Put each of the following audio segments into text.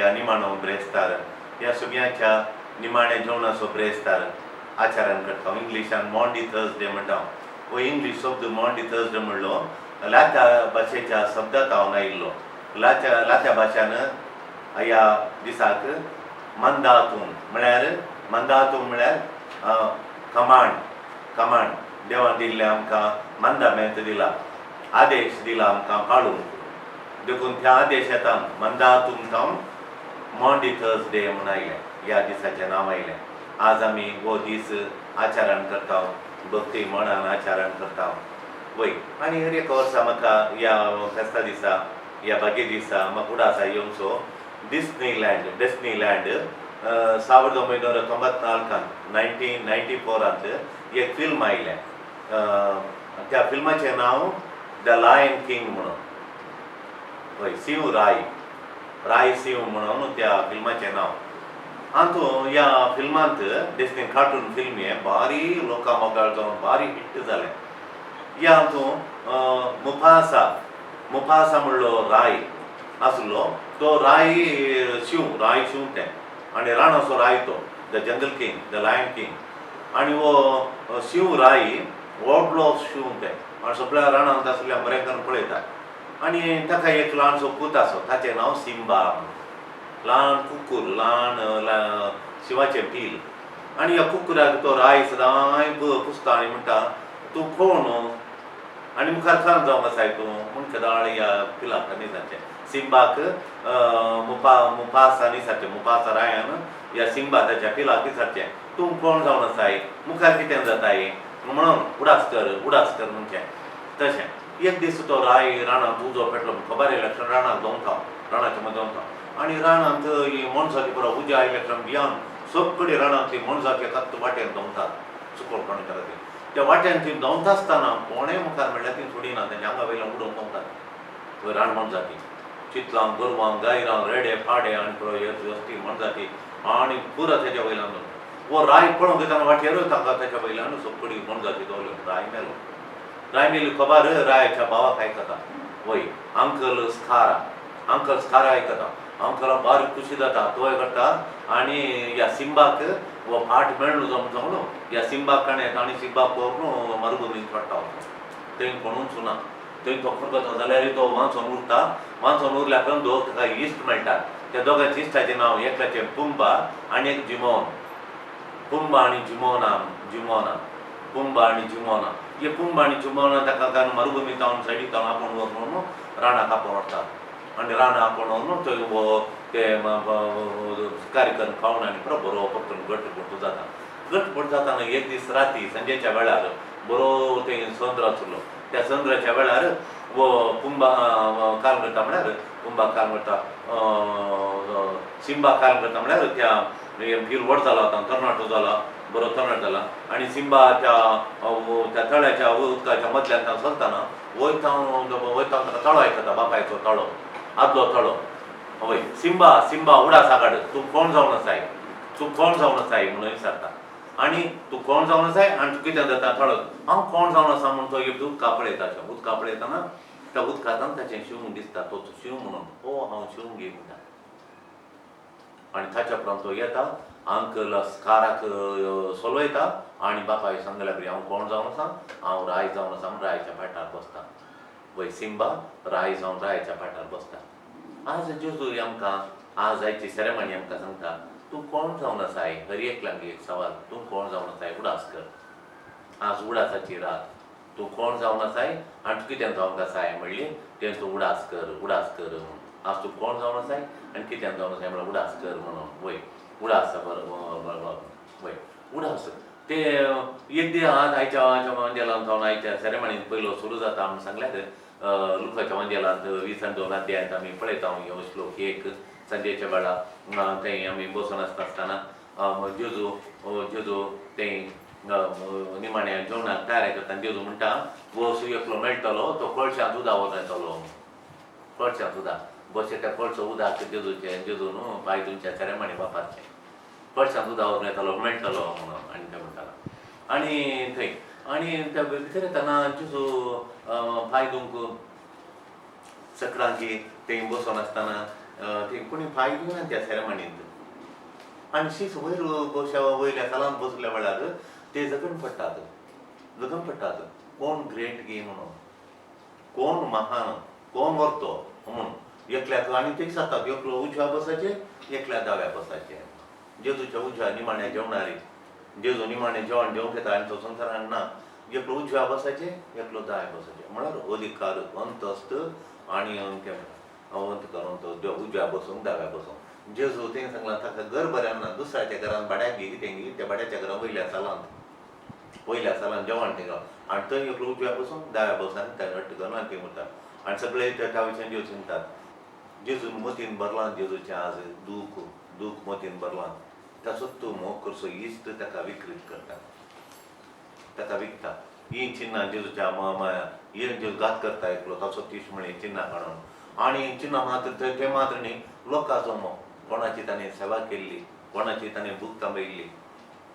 या निमाणो ब्रेस्तार ह्या सगळ्यांच्या निमाणे जेवणाचो ब्रेस्तार आचारण करता. इंग्लिशान मॉन्डी थर्सडे म्हणटा. हो इंग्लीश शब्द मॉन्डी थर्सडे म्हणलो लात्या भाशेच्या शब्दात हांव आयिल्लो. लात्या भाशान ह्या दिसाक मंदातून म्हळ्यार कमांड देवान दिल्ले आमकां मंदामेंत दिला, आदेश दिला आमकां पाळूंक. देखून त्या आदेशांत मंदातून जावन मॉन्डी थर्सडे म्हूण आयलें, ह्या दिसाचें नांव आयलें. आज आमी हो दीस आचरण करता, भक्ती मनान आचरण करता वय. आनी हर एक वर्सा म्हाका ह्या फेस्ता दिसा ह्या बागे दिसा म्हाका उडासा येवचो. डिस्नीलँड 1994 एक फिल्म आयलें. त्या फिल्माचें नांव द लायन किंग म्हणून. हय, सिंह राय सिंह म्हणून त्या फिल्माचें नांव. हातूंत ह्या फिल्मांत डिस्नी कार्टून फिल्म हें भारी लोकां मोगाळ जावन भारी हिट जालें. ह्या हातूंत मुफासा म्हणलो राय आसलो. तो राय शिव तें आनी राणाचो राय तो the jungle king, the lion king. आनी हो शिव राय व्हडलो शिव तें आनी सगळ्या राणांत आसल्या बरें पळयता. आनी ताका एक ल्हानसो पूत आसो, ताचें नांव सिंबा. ल्हान कुकूर, ल्हान शिवाचें पील. आनी ह्या कुकुराक तो राय सदांय पुसता आनी म्हणटा तूं कोण आनी मुखार खंय जावंक आसाय तूं म्हूण केदाळ ह्या पिलाक न्हिसाचें. सिंबाक मुफासा न्हिसाचें. मुफासा रायान ह्या सिंबा ताच्या पिलाक विचारचें तूं कोण जावन आसाय, मुखार कितें जाताय म्हणून उडास कर म्हणचें. तशें एक दीस तो राय राणांत उजो पेटलो. खबर येयल्या राणाक दोंता, राणाच्या मदें दोंता. आनी राणांत ही मणसाची बरो उजा आयल्या भियान सगळीं राणांत ती मणसाची कत्त वाटेन दोंतात सुकोळ कोणी करता. त्या वाट्यान ती दोंता आसतना कोणें मुखार म्हणल्यार ती सोडिना, तेंच्या आंगा वयल्यान उडोवन दोंतात राण मणजाती. चितलां, गोरवां, गायरां, रेडे, फाडे आनी पुरो वस्ती मणजाती आनी पुरो तेच्या वयल्यान वो राय पळोवंक येताना वाटेरूच तांकां तेच्या वयल्यान सगळीं मणजाती दोवल्यो. राय मेलो. खबर रायाच्या भावाक आयकता. वय अंकल स्कारा आयकता. अंकलाक बारीक खुशी जाता. तो करता आनी ह्या सिंबाक वो फाट मेळ्ळो जावन ह्या सिंबाक काणयता आनी सिंबाक व्हरून मरुभुमींत पडटा. थंय कोणूच ना. थंय तो करता जाल्यार तो वाचून उरता. वाचून उरल्या उपरांत दोग ताका इश्ट मेळटात. त्या दोगांच्या इश्टाचें नांव एकल्याचें पुंबा आनी एक जिमोन. पुंबा आनी जिमोना. हे पुंबा आनी जिमोना ताका मरुभुमींत जावन सायडीक जावन आपूण व्हरून राणाक आपोवन व्हरता. आनी राणा आपूण व्हरून थंय ते शिकारी करून खावन आनी बरो परतून घट्ट जाताना एक दीस राती संजेच्या वेळार बरो थंय संद्र आसलो. त्या संद्राच्या वेळार वो पुंबा काल करता सिंबा काल करता म्हळ्यार त्या फील व्हड जाला तरणाटो जाला, बरो तरणाटो जाला. आनी सिंबा त्या तळ्याच्या उदकाच्या मदल्यान चलतना वयता ताका तळो आयकता, बापायचो तळो, आदलो तळो. हय, सिंबा उडासा काड, तूं कोण जावन आसाय म्हणून विचारता. आनी तूं कोण जावन आसाय आनी तूं कितें जाता तळो. हांव कोण जावन आसा म्हणून तो उदका पळयताना त्या उदकांतल्यान ताचें शिवंग दिसता. तो शिव म्हणून हांव शिवंग म्हणटा. आनी ताच्या उपरांत तो येता, अंकल स्काराक सोलवयता आनी बापाय सांगल्या बरी हांव कोण जावन आसा, हांव राय जावन आसा म्हूण रायाच्या पाठार बसता. वय सिंबा राय जावन रायाच्या पाठार बसता. आज जेजू आमकां आज आयची सेरेमनी आमकां सांगता तूं कोण जावन आसाय. हर एकल्याक एक सवाल, तूं कोण जावन आसाय उडास कर. आज उडासाची रात. तूं कोण जावन आसाय आनी तूं कितें जावंक आसाय म्हणली तें तूं उडास कर म्हणून. आज तूं कोण जावन आसाय आनी कितें जावन आसाय म्हळ्यार उडास कर म्हणून. वय उडास वय उडास ते एक दीस आज आयच्या वंजेलांत जावन आयच्या सेरेमनींत पयलो सुरू जाता म्हूण सांगल्यार लुकाच्या वंजेलांत 22 अध्यायांत आमी पळयता ह्यो श्लोक. एक संजेच्या वेळार थंय आमी बसून आसतना जेजू थंय निमाण्या जेवणाक तयार करता. जेजू म्हणटा वो एकलो मेळटलो तो कळशांत उदक येतलो. कळशांत उदक बशें त्या कळसो उदक जेजून पांय तुमच्या सेरेमनी बापाचें कळशांत उदक व्हरून येतलो मेळटलो म्हणून. आनी तें म्हणटालो आनी थंय आनी त्या भितर येतना जेजू पांय धुवंक सक्रांती थंय बसून आसतना ते कोणी पांय दिवना त्या सेरेमनींत आनी शीस वयर वयल्या सालान बसल्या वेळार ते जगन पडटात कोण ग्रेट गे म्हणून, कोण महान, कोण व्हरतो म्हणून एकल्याक आनी ते सांगतात एकलो उजव्या बसाचे एकल्या दाव्या बसाचे. जेजूच्या उजव्या निमाण्या जेवणारी जेजू निमाणें जेवण जेवंक येता आनी तो संवसारान ना. एकलो उजव्या बसाचे एकलो दाव्या बसाचे म्हळ्यार अधिकार अंतस्त आनी अवंत करून तो उजव्या बसूंक दाव्या बसूंक. जेजू तें सांगलां ताका घर बरें ना दुसऱ्याच्या घरान भाड्याक गे कितें गे त्या भाड्याच्या घरान वयल्या सालान जेवण थिंगा आनी थंय एकलो उजव्या बसून दाव्या बसून हट्ट करून आनी थंय उरता आनी सगळे त्या विशयान जेव चिंतात. जेजून मतीन भरलां जेजूचें आज दूख मतीन भरलां ताचोच तूं मोग करचो इश्ट ताका विकृत करता, ताका विकता. ही चिन्नां जेजूच्या हे जेजू घात करता एकलो ताचो इश्ट म्हण चिन्नां काडून आनी चिन्नां मात्र ते मात्र न्ही लोकांचो मोग. कोणाची ताणें सेवा केल्ली, कोणाची ताणें भूक तांबयल्ली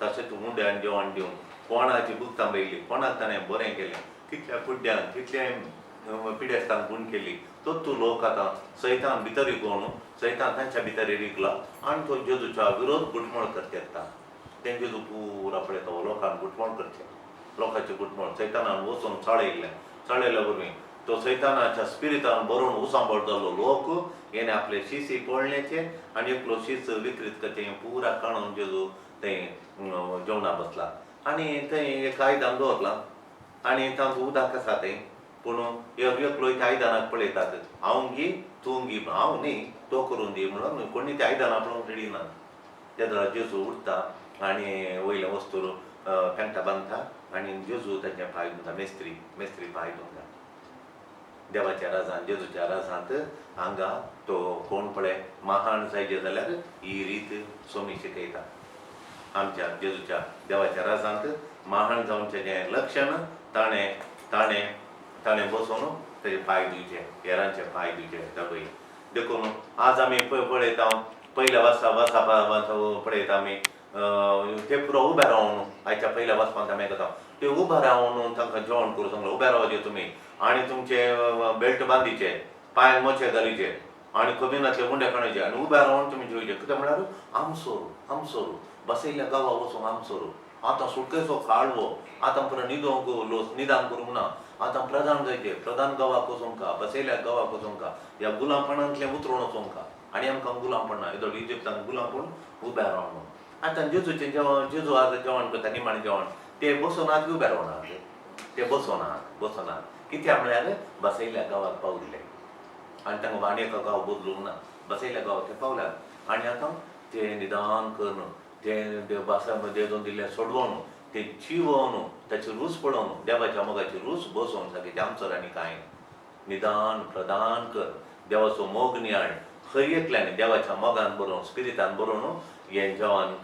तशेंच हुंड्यान जेवण दिवन कोणाची भूक तांबयल्ली, कोणाक ताणें बरें केलें, कितल्या कुड्ड्यांक कितले पिडेस्तान खूण केली तोच तूं लोक आतां सैतान भितर इकोवन सैतान तांच्या भितर इरिकला आनी तो जेजूच्या विरोध गुटमळ करता येता. तें जेजू पुरा पळयता लोकांक गुटमळ करचें, लोकांचें गुटमळ सैतानान वचून चाळयल्या वरवीं तो सैतानाच्या स्पिरितान बरोवन उसांबळ जाल्लो लोक हेणे आपले शीस पळण्याचे आनी एकलो शीस विकृत करचें पुरा काणून जेजू थंय जेवणा बसला आनी थंय एक आयदान दवरलां आनी तांचो उदक आसा थंय पूण एकलो त्या आयदानाक पळयतात हांव गी तूं गी हांव न्ही तो करून दी म्हणून कोणी त्या आयदाना पळोवंक रेडी ना. त्या दरा जेजू उठता आनी वयल्या वस्तूर पेंटा बांदता आनी जेजू ताचे पांय धुता मेस्त्री पांय धुता. देवाच्या राजांत जेजूच्या राजांत हांगा तो कोण पळय महान जायजे जाल्यार ही रीत सोमी शिकयता. आमच्या जेजूच्या देवाच्या राजांत महान जावचें जें लक्षण ताणें बसून तेजे पांय धुवचे, हेरांचे पांय धुवचे दबय देखून आज आमी पळयता पयल्या वर्सा पळयता आमी ते पुरो उबे रावन आयच्या पयल्या वचपांत आमी करता ते उबे रावन तांकां जेवण करूं सांगलें उबे रावचे तुमी आनी तुमचे बेल्ट बांदीचे पांय मोचे घालीचे आनी कबिनांतले उंडे काडचे आनी उबे रावन तुमी जेवचे कितें म्हळ्यार आमसोरू बसयल्ल्या गांवा वचूंक आमसोरू. आतां सुटकेचो काळवो आतां पुरो निदान करूंक ना. आतां प्रधान जायचे प्रधान गांवाक वचूंक बसयल्या गांवाक वचूंक ह्या गुलामपणांतल्यान उतरून वचूंक आनी आमकां गुलामपण ना येदो इजिप्तान गुलामपण उबे रावन. आतां जेजूचें जेवण जेजू आतां जेवण करता निमाणें जेवण ते बसोनात उबे रावनात ते बसोनात कित्याक म्हळ्यार बसयल्ल्या गांवाक पावले आनी तांकां आनी एका गांव बदलूंक ना बसयल्ल्या गांवाक ते पावल्यात आनी आतां ते निदान करून ते बासा जेजून दिल्लें सोडवून ते चिवून ताची रूच पळोवन देवाच्या मोगाची रूच बसोवन सारकें आमचो आनी कांय निदान प्रदान कर देवाचो मोग नियाळ खरयेंतल्यान देवाच्या मोगान बरोवन स्पिरितान बरोवन हें जेवण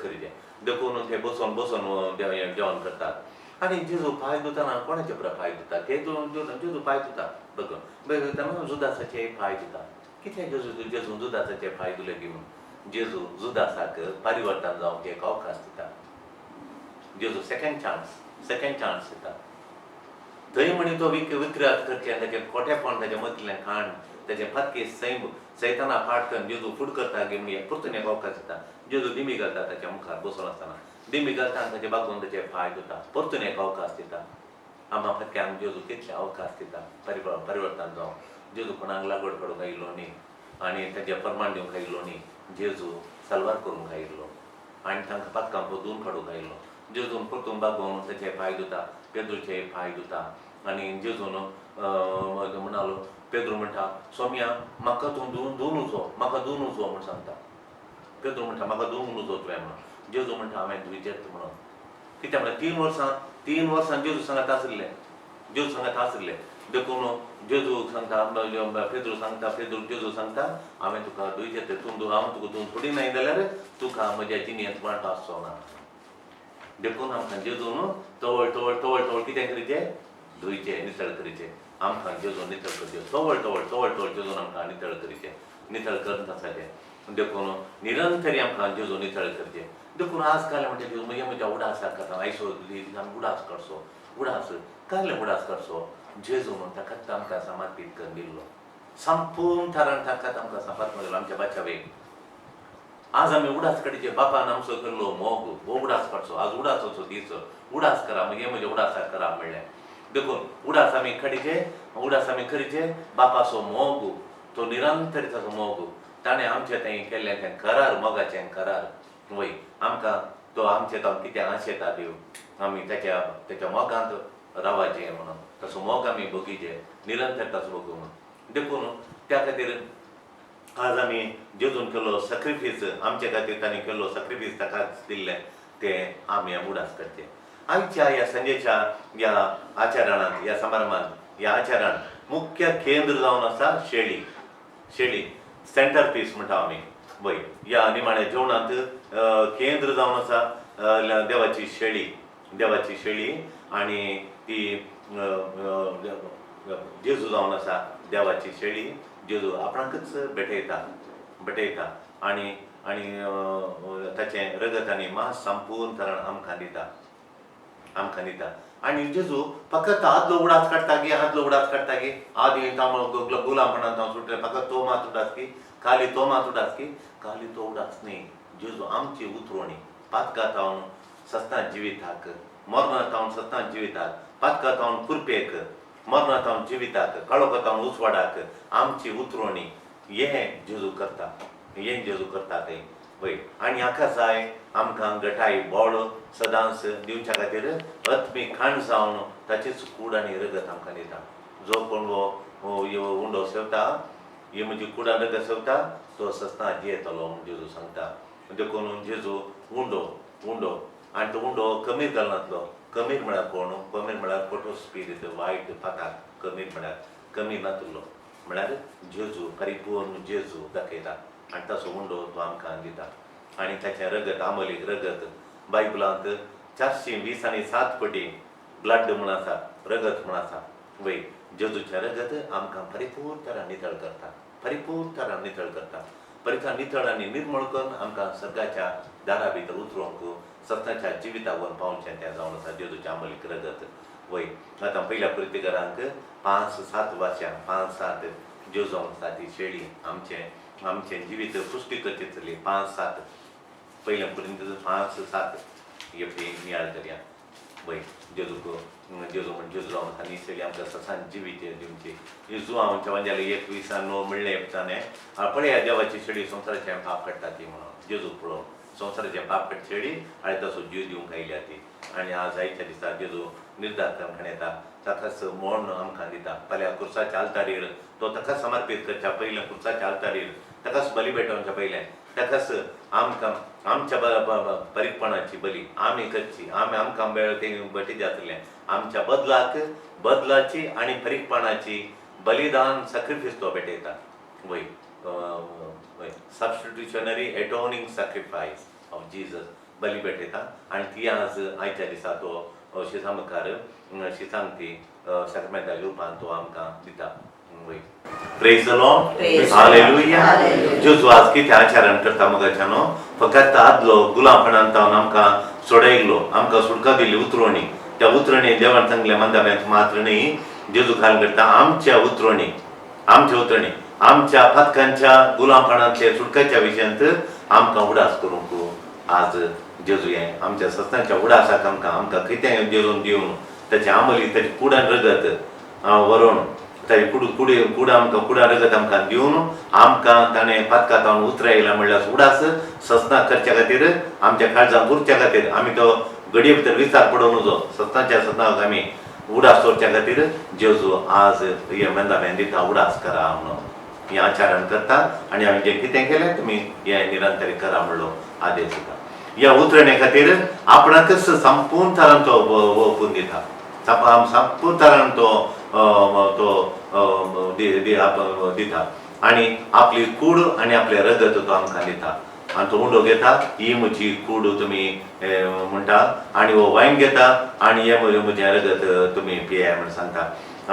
करीचें देखून ते बसून जेवण करतात. आनी जेजू पांय धुताना कोणाचे बरें पांय धुता ते जेजू पांय धुता देखून जुदासाचे पांय धुता. कित्याक जेजू जुदासाचे पांय धुले घेवन जेजू जुदासाक परिवर्तन जावंक एक अवकाश दिता. जेजू सेकंड चान्स दिता. थंय म्हणी तो विक्रांत करचे ताचें खोटेपण ताच्या मदल्यान खाण ताचें फातके सैताना फाट करून जेजू फूट करता गे म्हणी परतून एक अवकाश दिता. जेजू दिमी घालता ताच्या मुखार बसून आसतना दिमी घालता आनी ताचे बागून ताचे पांय धुता परतून एक अवकाश दिता. आमकां फातक्यांक जेजू कितले अवकाश दिता परिवर्तन जावंक. जेजू कोणाक लागवड काडूंक आयिल्लो न्ही आनी ताचें परमाण दिवंक आयिल्लो न्ही. जेजू साल्वार करूंक आयिल्लो आनी तांकां पातकां परतून काडूंक आयिल्लो. जेजून परतून बागोवन ताचे पांय धुता पेद्रूचे पांय धुता आनी जेजून म्हणालो पेद्रू म्हणटा सोम्या म्हाका तूं धुवन उजो म्हूण सांगता. पेद्रू म्हणटा म्हाका धुवन उजो तुवें म्हणून. जेजू म्हणटा हांवें धुयचेंच म्हणून. कित्याक म्हळ्यार 3 वर्सां जेजू सांगात आसले देखून जेजू सांगता पेद्रू सांगता जेजू सांगता हांवें तुका धुयचें तें हांव तुका धुवन थोडी न्हय जाल्यार तुका म्हज्या जिणेंत वांटो आसचो ना. देखून आमकां जेजून तवळ कितें करीचें धुयचें नितळ करीचें. आमकां जेजून नितळ करचें तवळ जेजून आमकां नितळ करीचें नितळ करता आसाचें. देखून निरंतरी आमकां जेजू नितळ करचें. देखून आज काल म्हणटा जेजू म्हज्या उडासाक आतां आयसो उडास काडचो उडास कायले उडास काडचो जेजू म्हणटा आमकां समर्पीत करून दिल्लो संपूर्ण थारान ताकद आमकां सांबात म्हणून आमच्या बाच्या वेग आज आमी उडास कडेचे बापान आमचो केल्लो मोग हो उडास काडचो आज उडासाचो दीस उडास करा म्हणजे म्हजे उडासा करा म्हणलें देखून उडास आमी कडेचे उडास आमी करीचे बापाचो मोग तो निरंतरताचो मोग ताणें आमचें तें केल्लें तें करार मोगाचें करार वय आमकां तो आमचें तो कितें आशेता देव आमी तेच्या मोगांत रावाचें म्हणून तसो मोग आमी भोगीचे निरंतरताचो भोगू म्हणून देखून त्या खातीर आज आमी जेजून केल्लो सॅक्रिफीस आमचे खातीर ताणें केल्लो सॅक्रिफीस ताकाच दिल्लें तें आमी उडास करचें आयच्या ह्या संजेच्या ह्या आचरणांत ह्या समारंभांत ह्या आचरणांत मुख्य केंद्र जावन आसा शेळी सेंटर पीस म्हणटा आमी वय ह्या निमाण्या जेवणांत केंद्र जावन आसा देवाची शेळी आनी ती जेजू जावन आसा देवाची शेळी जेजू आपणाकच भेटयता आनी ताचें रगत आनी मांस संपूर्ण तरान आमकां दिता आनी जेजू फकत आदलो उडास काडटा गे आदी तांबो गुलामपणांत हांव सुटलें फकत तो मात उडास की खाली तो उडास न्ही जेजू आमची उतरोणी पातकां तावन सस्तां जिविताक मरणां तावन सस्तां जिविताक पातकां तावन कुरपेक मरणां तावन जिविताक काळोखा तावन उसवाडाक आमची उतरोणी हें जेजू करता तें वय आनी हाका जाय आमकां गटाय बोड सदांच दिवच्या खातीर अत्मी खाण जावन ताचेच कूड आनी रगत आमकां दिता जो कोण हो उंडो सेवता ही म्हजी कूड आनी रगत सेवता तो सस्तां जियेतलो म्हूण जेजू सांगता देखून जेजू उंडो आनी तो उंडो कमीर घालनातलो कमीर म्हळ्यार कोण कमीर म्हळ्यार फोटो स्पिरीट वायट पाताक कमीर म्हळ्यार कमी नातुरलो म्हळ्यार जेजू परिपूर्ण जेजू दाखयता आनी ताचो उंडो तो आमकां दिता आनी ताचें रगत आमलीक रगत बायबलांत 427 फावटी ब्लड म्हूण आसा रगत म्हूण आसा वय जेजूचें रगत आमकां परिपूर्ण तरान नितळ करता परिपूर्ण नितळ आनी निर्मळ करून आमकां सगळ्याच्या दारा भितर उतरोवंक सत्याच्या जिविताक व्हरून पावचें तें जावन आसा जेजूचें आमलीक रगत वय आतां पयल्या कृतीकारांक 5-7 वर्सां 5-7 जेजू आसा ती शेळी आमचें जिवीत पुष्टी करची चली 5-7 पयल्या पर्यंत 5-7 येपी नियाळ करया वय जेजू जावन आसा न्ही शेळी आमकां ससान जिवीत दिवची जेजू हांव म्हणजे 21 म्हणलें येताने पळया देवाची शेळी संवसाराचें पाप काडटा ती म्हणून जेजू पळोवन संवसाराचें पाप काडटा शेळी आनी तसो जीव दिवंक आयल्या ती आनी आज आयच्या दिसा जेजू निर्धार करून येता ताकाच मोड आमकां दिता फाल्यां कुर्साच्या आल्तारीर तो ताका समर्पीत करच्या पयलें कुर्साच्या आल्तारीर ताकाच बली भेटोवच्या पयलें ताकाच आमकां आमच्या परीकपणाची बली आमी करची आमकां मेळ तें बटी जातलें आमच्या बदलाची आनी परीकपणाची बलिदान सॅक्रिफीस तो भेटयता वय सबस्टिट्युशनरी एटोनिंग सॅक्रिफायस ऑफ जीजस बली भेटयता आनी ती आज आयच्या दिसा तो शिसामकार शिसांगती सॅक्रिमेंटाच्या रुपान तो आमकां दिता वय प्रेज द लॉर्ड हालेलुया जेजू आज कितें आचरण करता मोगाच्यानो फकत आदलो गुलामपणांत तावन आमकां सोडयलो आमकां सुटका दिली उतरोणी त्या उतरोणी देवान सांगलें मंदाब्यांत मात्र न्ही जेजू खाल करता आमच्या उतरोणी आमच्या पथकांच्या गुलामपणांतल्या सुटकाच्या विशयांत आमकां उडास करूंक आज जेजू हें आमच्या सस्तांच्या उडासाक आमकां कितें जेजून दिवन ताची आमली ताची कुडान रगत व्हरून ताची कूड आमकां कुडान रगत आमकां दिवन आमकां ताणें पथकां तावन उतरायला म्हणल्यार उडास सस्तां करच्या खातीर आमच्या काळजांत उरच्या खातीर आमी तो घडये भितर विचार पडोवन नजो सस्तांच्या सस्तांक आमी उडास दवरच्या खातीर जेजू आज हे मेंदाब्यान दिता उडास करा म्हणून हें आचरण करता आनी हांवें जें कितें केलें तुमी हें निरंतर करा म्हणलो आदेश दिता ह्या उतरणे खातीर आपणाकच संपूर्ण तरान तो ओपून दिता संपूर्ण तरान तो दिता आनी आपली कूड आनी आपलें रगत तो आमकां दिता आनी तो उंडो घेता ही म्हजी कूड तुमी म्हणटा आनी हो वायन घेता आनी हें म्हजें रगत तुमी पियाय म्हण सांगता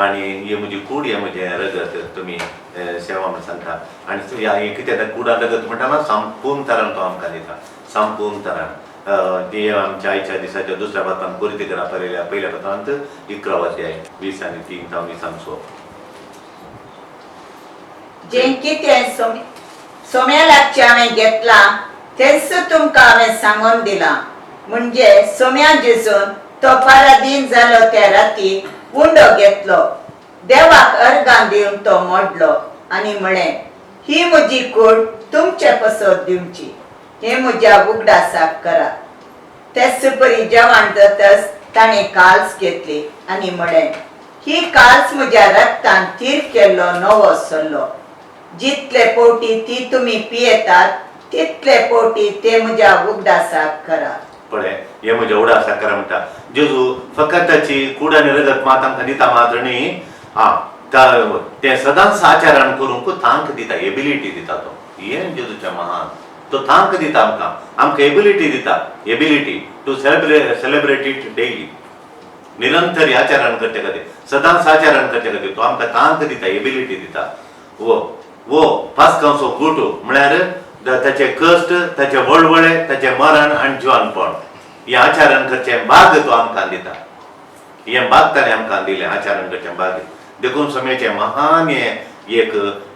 आनी ही म्हजी कूड हें म्हजें रगत तुमी सेवा म्हण सांगता आनी हें कितें कुडान रगत म्हणटा संपूर्ण तरान तो आमकां दिता संपूर्ण तरान ती आमच्या आयच्या दिसाच्या दुसऱ्या पात्रांत कोरिंथीकरा बरयल्या पयल्या पात्रांत 11 अध्याय 20 आनी 3 जावन 20 सांगचो जे कितें सोम्या लागचे हांवें घेतला तेच तुमकां हांवें सांगून दिला. म्हणजे सोम्या जेजून तो पाराधीन जालो त्या राती उंडो घेतलो, देवाक अर्गां दिवन तो मोडलो आनी म्हळें, ही म्हजी कूड तुमचे पसत दिवची, हे म्हज्या उगडासाक करा. तेच परी जेवण जातच ताणें काल्स घेतली आनी म्हळें, ही काल्स म्हज्या रक्तान तीर केल्लो नवो सल्लो. जितले पोटी ती तुमी पियेतात तितले पोटी ते म्हज्या उगडासाक करा. पळय, हे म्हज्या उगडासाक करा म्हणटा. जेजू फकत ताची कूड आनी रगत मात आमकां दिता मात्र न्ही, ते सदांच आचारण करूंक थांक दिता, एबिलिटी दिता तो. हे जेजूचें महान. तो थांक दिता आमकां एबिलिटी दिता, ability to celebrate it daily. निरंतर आचरण करचे खातीर, सदांच आचरण करचे खातीर तो आमकां थांक दिता, एबिलिटी दिता. वो पास्कांचो गुट म्हळ्यार ताचे कश्ट, ताचे वळवळे, ताचे मरण आनी जिवनपण हे आचरण करचें भाग तो आमकां दिता. हे भाग ताणें आमकां दिलें, आचरण करचें भाग. देखून सोम्याचें महान हें एक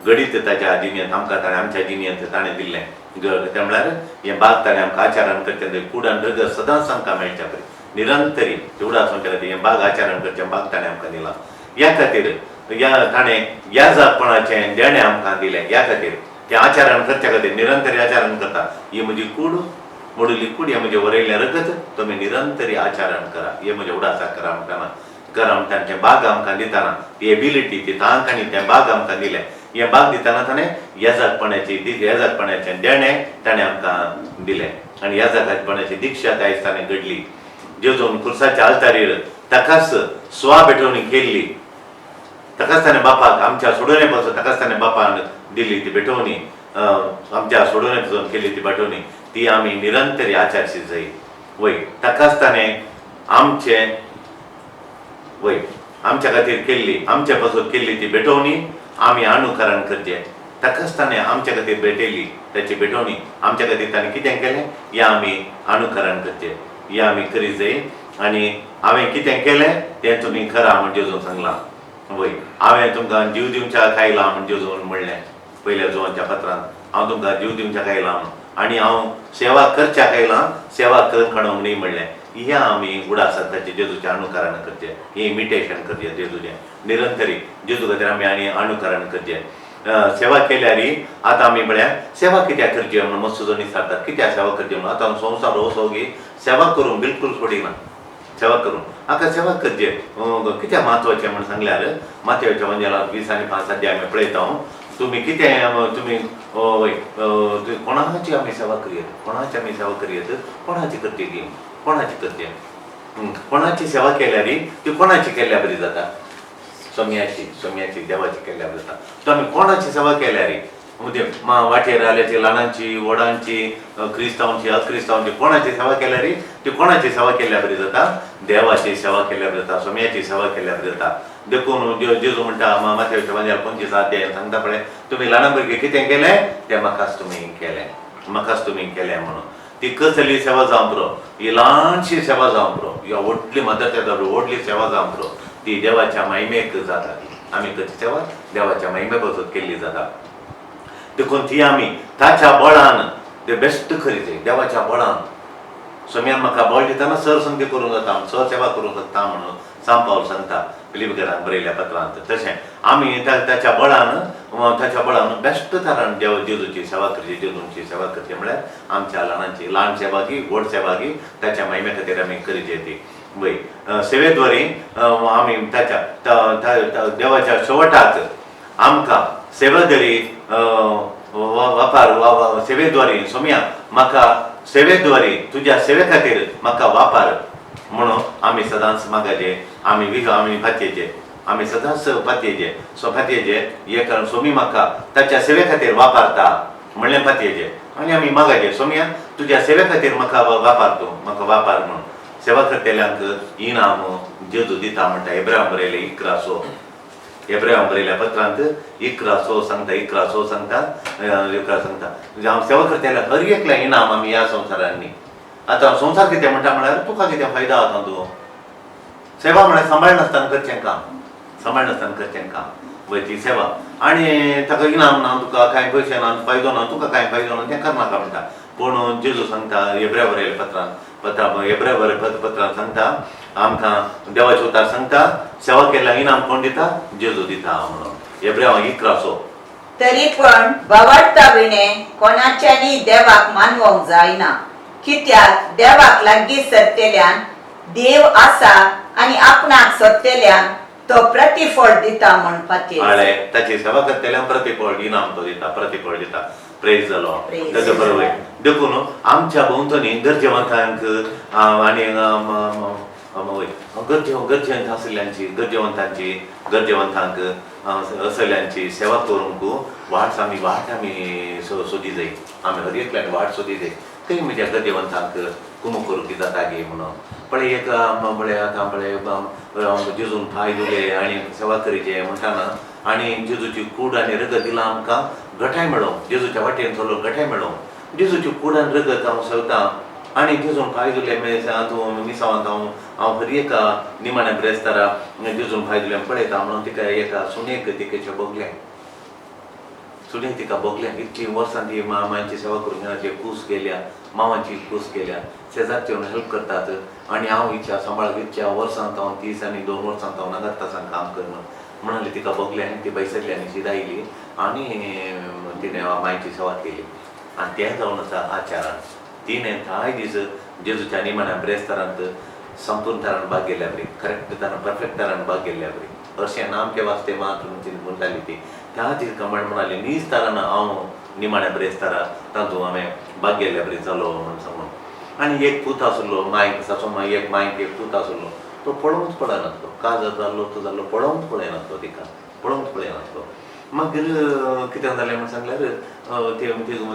गणीत ताच्या जिणेंत आमकां ताणें आमच्या जिणेंत ताणें दिल्लें. ते म्हळ्यार हें भाग ताणें आमकां आचरण करचें, कूड आनी रगत सदांच आमकां मेळचे पळय, निरंतरी उगडासाच्या खातीर हें भाग आचरण करचें भाग ताणें आमकां दिलां. ह्या खातीर ताणें याजकपणाचें देणें आमकां दिलें. ह्या खातीर तें आचरण करचे खातीर निरंतरी आचरण करता. ही म्हजी कूड, मोडुली कूड, हें म्हजें वरयल्लें रगत, तुमी निरंतरी आचरण करा, हे म्हज्या उगडासाक करा म्हणटाना म्हणटाना तें भाग आमकां दिताना ती एबिलिटी, ती थांक आनी तें भाग आमकां दिलें. हें भाग दिताना ताणें याजकपणाचें देणें ताणें आमकां दिलें आनी याजकपणाची दिक्षा आयज ताणें घडली. जेजून क्रुसाच्या आल्तारीर ताकाच स्वा भेटवणी केल्ली, ताकाच ताणें बापाक आमच्या सोडोने पासून ताकाच ताणें बापान दिल्ली ती भेटवणी, आमच्या सोडोने पासून केल्ली ती भेटवणी, ती आमी निरंतरी आचारची जाय. वय ताकाच ताणें आमच्या खातीर केल्ली, आमच्या पासून केल्ली ती भेटवणी आमी अनुकरण करचें. ताकाच ताणें आमच्या खातीर भेटयली ताची भेटवणी, आमच्या खातीर ताणें कितें केलें हें आमी अनुकरण करचें, हें आमी करीत जाय. आनी हांवें कितें केलें तें तुमी करा म्हण जेजून सांगलां. वय हांवें तुमकां जीव दिवच्या खायला म्हण जेजून म्हणलें पयल्या जोवांच्या पत्रांत, हांव तुमकां जीव दिवच्या खायला म्हण, आनी हांव सेवा करच्या खायला, सेवा करूंक न्ही म्हणलें. हें आमी उगडासाक ताचें जेजूचें अनुकरण करचें, हें इमिटेशन करचें जेजूचें निरंतरी. जेजू खातीर आमी आनी अनुकरण करचें. सेवा केल्यार आतां आमी म्हळ्यार सेवा कित्याक करची म्हणून मस्त जण विचारतात, कित्याक सेवा करची म्हणून. आतां संवसार हो सोगी सेवा करूंक बिलकूल सोडिना. सेवा करून आतां सेवा करचें कित्याक म्हत्वाचें म्हण सांगल्यार मातयेच्या एवंजेलांत 20 आनी 5 अध्याय आमी पळयता. तुमी कितें तुमी कोणाची आमी सेवा करयत, कोणाची आमी सेवा करयत, कोणाची करची, कोणाची करचें, कोणाची सेवा केल्यार ती कोणाची केल्ल्या बरी जाता, सोम्याची देवाची केल्ल्या बरी जाता. सो आमी कोणाची सेवा केल्यार म्हणजे वाटेर आल्याची, ल्हानांची, व्हडांची, क्रिस्तांवांची, अक्रिस्तांवांची कोणाची सेवा केल्यार ती कोणाची सेवा केल्ल्या बरी जाता, देवाची सेवा केल्ल्या बरी जाता, सोम्याची सेवा केल्ल्या बरी जाता. देखून जेजू म्हणटा मातयेच्या एवंजेलांत 25 अध्यायान सांगता पळय, तुमी ल्हान भुरगे कितें केलें तें म्हाकाच तुमी केलें म्हणून. ती कसली सेवा जावं पुरो, ही ल्हानशी सेवा जावं पुरो, ह्या व्हडली मदत व्हडली सेवा जावं पुरो, ती देवाच्या महिमेक जाता. आमी खंयची सेवा देवाच्या महिमे पासून केल्ली जाता. देखून ती आमी ताच्या बळान ते बेस्ट करी जाय, देवाच्या बळान. सोम्यान म्हाका बळ दिताना सरसंगती करूंक जाता, सर सेवा करूंक जाता म्हणून सांत पावल सांगता फिलिपियरांत बरयल्ल्या पत्रांत. तशें आमी ताच्या बळान बेस्ट तरान जेजूची सेवा करची, जेजूची सेवा करची म्हळ्यार आमच्या ल्हान सेवा गी, व्हड सेवा गी ताच्या महिमे खातीर आमी करीची ती. वय सेवेद्वारी आमी ताच्या देवाच्या शेवटाक आमकां सेवेद्वारी वापर सेवेद्वारी सोम्या म्हाका सेवेद्वारी तुज्या सेवे खातीर म्हाका वापर म्हणून आमी सदांच मागाचे, आमी फातयेचे, आमी सदांच फातयेचे. सो फातयेचे हे कारण सोमी म्हाका ताच्या सेवे खातीर वापरता म्हणलें फातयेचे. आनी आमी मागाचे, सोम्या तुज्या सेवे खातीर म्हाका वापर, तूं म्हाका वापर म्हणून. सेवा करतेल्यांक इनाम जेजू दिता म्हणटा हेब्रेयांत बरयलें 11:6. हेब्रेयांत बरयल्ल्या पत्रांत 11:6 सांगता. हांव सेवा करतेल्यांक हर एकल्या इनाम आमी ह्या संवसारांनी. आतां संवसार कितें म्हणटा म्हळ्यार तुका कितें फायदो आसा तूं सेवा म्हळ्यार सांबाळ नासतना करचें काम. वय ती सेवा आणि ताका इनाम ना तुका कांय पयशे ना फायदो ना तुका कांय फायदो ना तें करनाका म्हणटा पूण जेजू सांगता हेब्र्या बरयल्या हेब्र्या बरयल्या पत्रांत सांगता आमकां देवाचे उतार सांगता सेवा केल्या इनाम कोण दिता जेजू दिता म्हणून हेब्र्या 11 तरी पण बवडताविणे कोणाच्यानी देवाक मानवंक जायना कित्याक देवाक लागीं सरतेल्यान देव आसा आनी आपणाक सोदतेल्यान तो प्रतिफळ दिता म्हण पातयेर ताची सेवा करतल्यान प्रतिफळ इनाम तो दिता प्रतिफळ दिता प्रेज जालो ताचे बरोबर देखून आमच्या भोंवतणी गरजेवंतांक आनी गरजेवंत आशिल्ल्यांची गरजेवंतांक असल्यांची सेवा करूंक वाट आमी सोदी जाय आमी हर एकल्यान वाट सोदी जाय खंय म्हज्या गरजेवंतांक कुमो करूंक जाता गे म्हणून पळय एक आतां पळय जेजून पांय धुले आनी सेवा करीचे म्हणटाना आनी जेजूची कूड आनी रगत दिला आमकां घटाय मेळोवंक जेजूच्या वाटेन चलो घटाय मेळोवंक जेजूची कूड आनी रगत हांव सेवतां आनी जेजून पांय धुले मिसावांत हांव हर एका निमाण्या ब्रेस्तारा जेजून पांय धुले पळयता म्हणून तिका एका सुणेक तिकेच्या बोगल्याक सुणेक तिका बोगल्याक इतली वर्सां ती मांची सेवा करून घेवनाची कूस गेल्या मांवाची कूस गेल्या शेजारचे येवन हेल्प करतात आनी हांव इच्छा सांबाळ इतल्या वर्सांत हांव 30 आनी 2 वर्सांत हांव नागार तासान काम करना म्हणाली तिका बगले आनी ती बैसरली आनी शीद आयली आनी तिणें मांयची सेवा केली आनी तें जावन आसा आचारान तिणें 10 दीस जेजूच्या निमाण्या ब्रेस्तारांत संपूर्ण तरान भाग गेल्या बरी करेक्ट तरान परफेक्ट तरान भाग गेल्या बरी अशें नामके वास्ते मात्र म्हणटाली ती त्या दीस कमांड म्हणाली नीज तरान हांव निमाण्या ब्रेस्तारा तातूंत हांवें भाग गेल्या बरी जालो म्हणून सांगून आनी एक पूत आसलो मांयक सासू एक मांयक एक पूत आसलो तो पळोवंकच पळनासलो काजर जाल्लो तो जाल्लो पळोवंकच पळयनासलो तिका पळोवंकच पळयनासलो मागीर कितें जालें म्हण सांगल्यार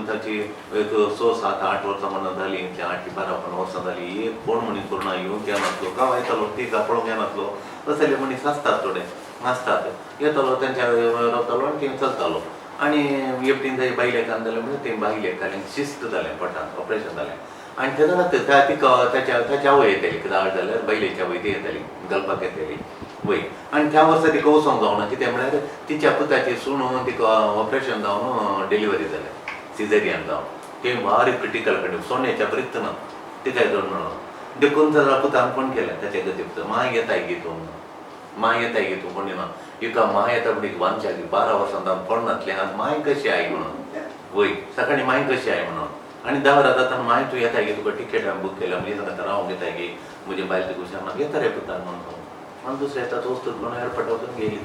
ताची एक 6, 7, 8 वर्सां म्हणून जाली 8 ते 12 वर्सां जाली एक कोण मनीस करून येवंक येनासलो गांव येतालो तिका पळोवंक येनासलो तसले मनीस आसतात थोडे नासतात येतालो तेंच्या रावतालो आनी थंय चलतालो आनी एपटीन थंय बायलेक जालें म्हणजे तें बायलेक जालें शिस्त जालें पोटांत ऑपरेशन जालें आनी तेन्ना तिका ताच्या आवय येताली कितें जाल्यार बायलेची आवय ती येताली घालपाक येताली वय आनी त्या वर्सा तिका वचोंक जावना कित्याक म्हळ्यार तिच्या पुताची सूण तिका ऑपरेशन जावन डिलिव्हरी जालें सिझेरियन जावन तें भारी क्रिटिकल कंडीशन सोन्याच्या बरीच ना तिका दोन म्हणून देखून जाल्यार पुतान कोण केलें ताचे गतीक माय येताय गे तूं माय येताय गे तूं कोणी ना इका माय येता पण वांच्या 12 वर्सां जावन कोण नासलें आज माय कशी आई म्हणून वय सकाळी माय कशी आई म्हणून आनी 10 वरां जाता माय तूं येताय गे तुका टिकेट बूक केल्या म्हणजे सांगता हांव घेताय गे म्हजे बायल तुका विचारना येता रे पुतान म्हणून आनी दुसरें येता वस्तू म्हणून एअरपोर्टा वचून गेली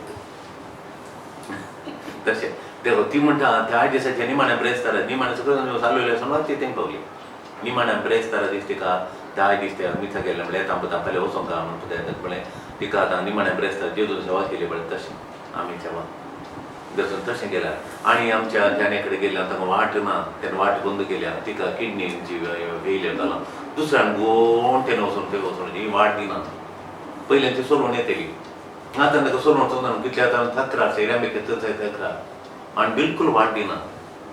तशें देखो ती म्हणटा त्या दिसाच्या निमाण्या ब्रेस्तारा निमाण्या सगळें चालू आसून ती तेंक पावली निमाण्या ब्रेस्तारा दीस तिका 10 दीस त्या मिथा गेले म्हळ्यार येता पुता पयलें वचोंक गा म्हणून पुता म्हळ्यार तिका आतां निमाण्या ब्रेस्तार जेजून सेवा केली म्हळ्यार तशें आमी सेवा दर्शन तशें गेल्यार आनी आमच्या ज्याने कडेन गेल्या ताका वाट ना तेन्ना वाट बंद केल्या तिका किडनीची फेलियर जाला दुसऱ्यान गोण तेन्ना वचून थंय वचून ही वाट दिना पयलीं ती सोलून येतली आतां ताका सोलून वचून कितल्या आतां तक्रार सेरांबेक तक्रार आनी बिलकूल वाट दिना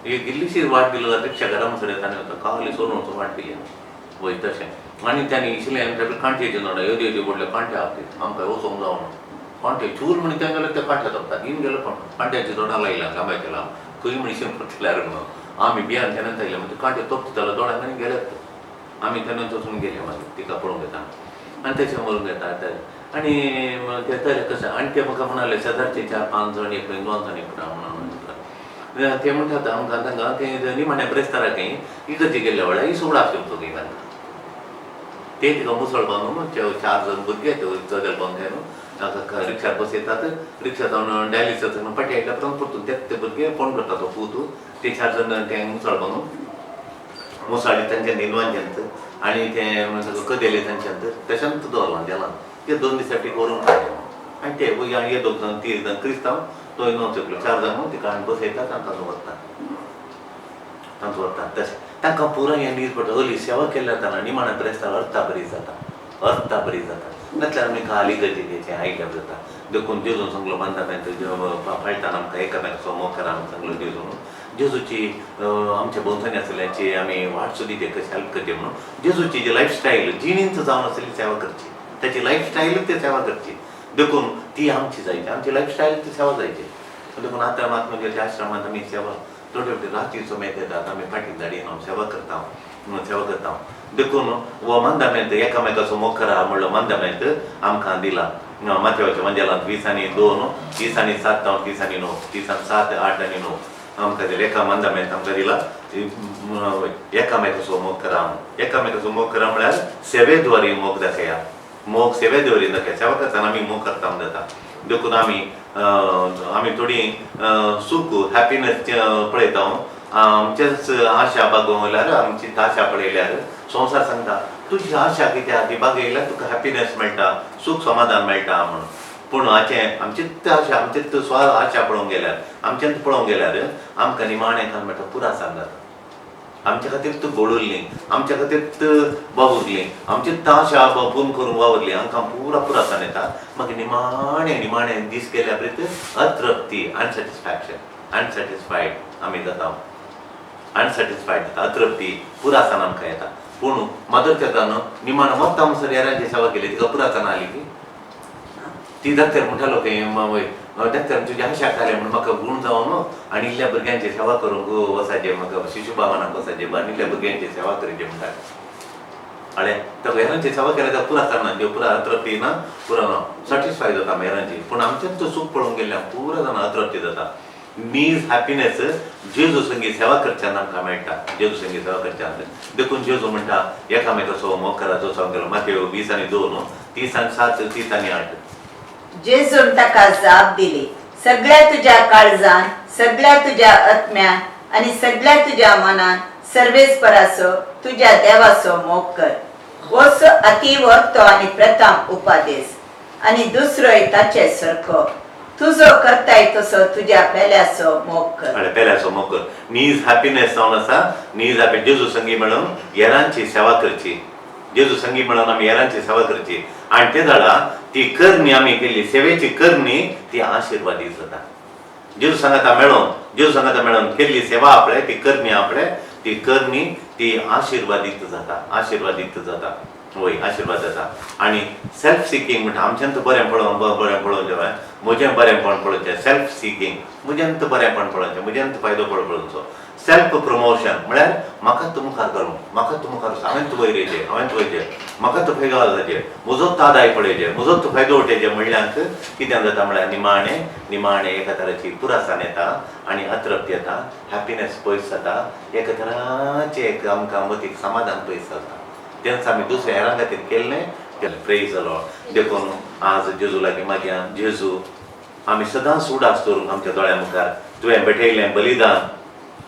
एक इल्लीशी वाट दिलो जाल्यार रिक्षा घरा म्हणसर येता आनी वता कावली सोलून वचून वाट दिली वय तशें आनी तांणी इशिल्लें कांठयेचें नोडा येदी व्हडले कांठे आपले आमकां वचोंक जावना कांठे चूर म्हण तें गेल्यार ते कांठे तपतात घेवन गेलो पण कांट्याची दोडां लायल्या कांब्याच्या लाव खंय म्हणशीं पडटल्यार म्हणून आमी बियान तेन्ना आयले म्हणजे कांटे तपतालो दोळ्यांक आनी गेल्यात आमी तेन्नाच वचून गेले मागीर तिका पळोवंक येता आनी तेचें व्हरून येता आनी ते तरे कशें आनी ते म्हाका म्हणाले शेजारचे 4-5 जाण एक 2 जाण एक म्हणून ते म्हणटात आमकां तांकां ते निमाण्या ब्रेस्ताराकय इगर्जे गेल्ल्या वेळार ही सोळा आसल्यो चोगी तांकां ते तिका मुसळ बांदून 4 जाण भुरगे जगल बांदले न्हू रिक्षार बसयतात रिक्षा जावन डायलिसीस पाटी आयल्या उपरांत परतून ते भुरगे फोन करता तो पूत ते 4 जाण ते मुसळ बांदून मुसाळी तांच्या निलवांच्यांत आनी ते कदेले तांच्यांत तशेंच दवरला देला ते 2 दिसांनी व्हरून काडले आनी ते हे 2 जाण 3 जाण क्रिस्तांव तो नो चुकलो 4 जाण तिका आनी बसयतात आनी तांचो व्हरतात तशें तांकां पुराय हें न्हीद पडटा हली सेवा केल्या ताना निमाण्या ब्रेस्तार अर्था बरी जाता नातल्यार आमी खाली गतीचें आयल्यार जाता देखून जेजून सांगलो बांदामेंत फाळटान आमकां एकामेकाचो मोखरान सांगलो जेजूची आमच्या भोंवतणी आसल्यांची आमी वाट सोदी कशी हेल्प करची म्हणून जेजूची जी लायफस्टायल जिणींत जावन आसली सेवा करची ताची लायफस्टायलूच ती सेवा करची देखून ती आमची जायची आमची लायफस्टायल ती सेवा जायची देखून आतां महात्माच्या आश्रमांत आमी सेवा थोड्यो राती सोमेत येतात आमी फाटीं धाडीन हांव सेवा करता देखून हो मंदामेंत एकामेकाचो मोग करा म्हणलो मंदामेंत आमकां दिला माथेवाच्या मंदिरांत 20 आनी 2 30 आनी 7 30 आनी 9 30 आनी 7 8 आनी 9 आमकां दिला एका मंदामेंत आमकां दिला एकामेकाचो मोग करा म्हळ्यार सेवेद्वारे मोग दाखया मोग सेवेद्वारे दाखया सेवा करतना आमी मोग करता म्हणून जाता देखून आमी थोडी सूख हॅपिनेस पळयता आमचेच आशा बागोवंक वयल्यार आमची आशा पळयल्यार संवसार सांगता तुजी आशा कित्याक ती बागयल्यार तुका हॅपिनेस मेळटा सूख समाधान मेळटा म्हणून पूण आमचीच आशा आमचीच आशा पळोवंक गेल्यार आमकां निमाणें खाण मेळटा पुरासां जाता आमच्या खातीर तूं घडोवली आमच्या खातीर वावुरली आमची आशा पूर्ण करूंक वावुरली आमकां पुरासां येता मागीर निमाणें दीस गेल्या परीत अतृप्ती अनसॅटिस्फायड आमी जाता अनसॅटिस्फायड जाता अतृप्ती पुरासां आमकां येता पूण मदर तेरान निमाण वता म्हणसर हेरांची सेवा केली तिका पुरासां आली की ती दाखतर म्हणटालो की दाखतर तुजी आशा जाले म्हणून म्हाका गूण जावन आनी इल्ल्या भुरग्यांची सेवा करूंक वचाचें म्हाका शिशु भावनाक वचाचें आनी इल्ल्या भुरग्यांची सेवा करचें म्हणटात आळे तर हेरांची सेवा केल्या त्या पुरासां ना देव पुरा अतृप्ती ना पुरा सॅटिस्फाय जाता हेरांची पूण आमचेंच सूख पळोवंक गेल्यार पुरा जाण अतृप्ती जाता नीज हॅपिनेस जेजू संगी सेवा करच्यान आमकां मेळटा जेजू संगी सेवा करच्यान देखून जेजू म्हणटा एकामेकाचो मोग करा जो सांगलो माथेव 20 आनी 2 30 आनी 7 30 आनी 8 जेजून ताका जाप दिली सगळ्या तुज्या काळजान सगळ्या तुज्या आत्म्यान आनी सगळ्या तुज्या मनान सर्वेस्पराचो तुज्या देवाचो मोग कर होच अतिवर्तो आनी प्रथम उपादेश आनी दुसरोय ताचे सारको तुजो करताय तसो तुज्या पेल्याचो मोग कर पेल्याचो मोग कर नीज हॅपिनेस जावन आसा नीज हॅपी जेजू संगी मेळून हेरांची सेवा करची जेजू संगी मेळून आमी हेरांची सेवा करची आनी ते झाडा ती करणी आमी केली सेवेची करणी ती आशिर्वादीत जाता जेजू सांगाता मेळून केल्ली सेवा आपले ती करणी आपले ती करणी ती आशिर्वादीत जाता वय आशिर्वाद जाता आनी सेल्फ सिकींग म्हणटा आमच्यान बरें पळोवचें म्हजें बरेंपण पळोवचें सेल्फ सिकींग म्हज्यान बरेंपण पळोवचें म्हज्यान फायदो पळोवचो सेल्फ प्रमोशन म्हळ्यार म्हाका मुखार करूंक हांवें तूं वयर येचें म्हाका तूं फायदो जावचें म्हजो तादाय पळयचें म्हजो तूं फायदो उठयचें म्हणल्यार कितें जाता म्हळ्यार निमाणें एका तराची पुरासां येता आनी अतृप्ती येता हॅपिनेस पयस जाता एका तराचें आमकां मतीक समाधान पयस जाता तेंच आमी दुसऱ्या हेरां खातीर केल्लें प्रेज द लॉर्ड देखून आज जेजू लागीं मागया जेजू आमी सदांच उडास दवरूंक आमच्या दोळ्या मुखार तुवें भेटयलें बलिदान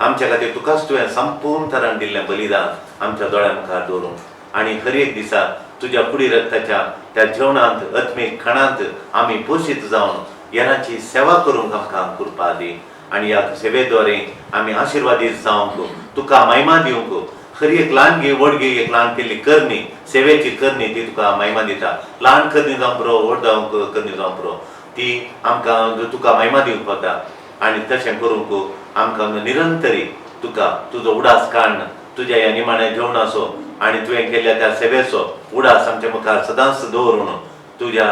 आमच्या खातीर तुकाच तुवें संपूर्ण तरान दिल्लें बलिदान आमच्या दोळ्या मुखार दवरूंक आनी हर एक दिसा तुज्या कुडी रक्ताच्या त्या जेवणांत आत्मीक खणांत आमी पोशीत जावन हेरांची सेवा करूंक आमकां कृपा दी आनी ह्या सेवेद्वारे आमी आशिर्वादीत जावंक तुका महिमा दिवंक खरी एक ल्हान गे व्हड गे एक ल्हान केल्ली करणी सेवेची करणी ती तुका महिमा दिता ल्हान करणी जावं पुरो व्हड जावं करणी जावं पुरो ती आमकां तुका महिमा दिवंक पावता आनी तशें करूंक आमकां निरंतरी तुका तुजो उडास काडन तुज्या ह्या निमाण्या जेवणाचो आनी तुवें केल्ल्या त्या सेवेचो उडास आमच्या मुखार सदांच दवरून तुज्या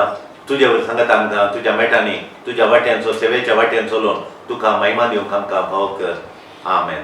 वयर सांगता आमकां तुज्या मेटांनी तुज्या वाट्यांचो सेवेच्या वाट्यान चलोवन तुका महिमा दिवंक आमकां भाव कर आमेन.